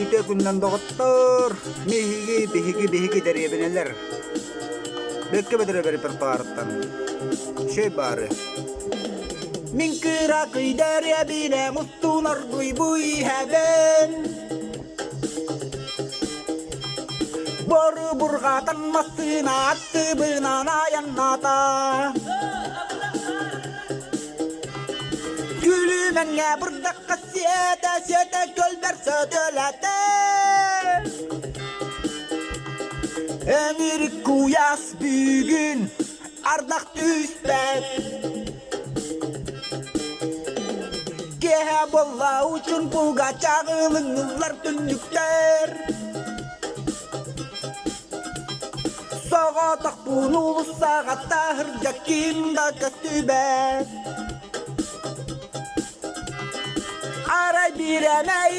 Ite günden doktor, mihigi deriye bineler. Bekke bedere beri perparatan. Şey bari. Min kıra kıyderiye bine mustunar buy haben. Boru burgatan masına attı bınana yanata. Gülümenge burada kasiyete gölber södülete. Emir kuyas bugün ardak üstet. Gehe bolla uçun buga çağılınızlar dünlükler. Sağatak bunu sağatta hırcakinda köstübet. Aray bir emeği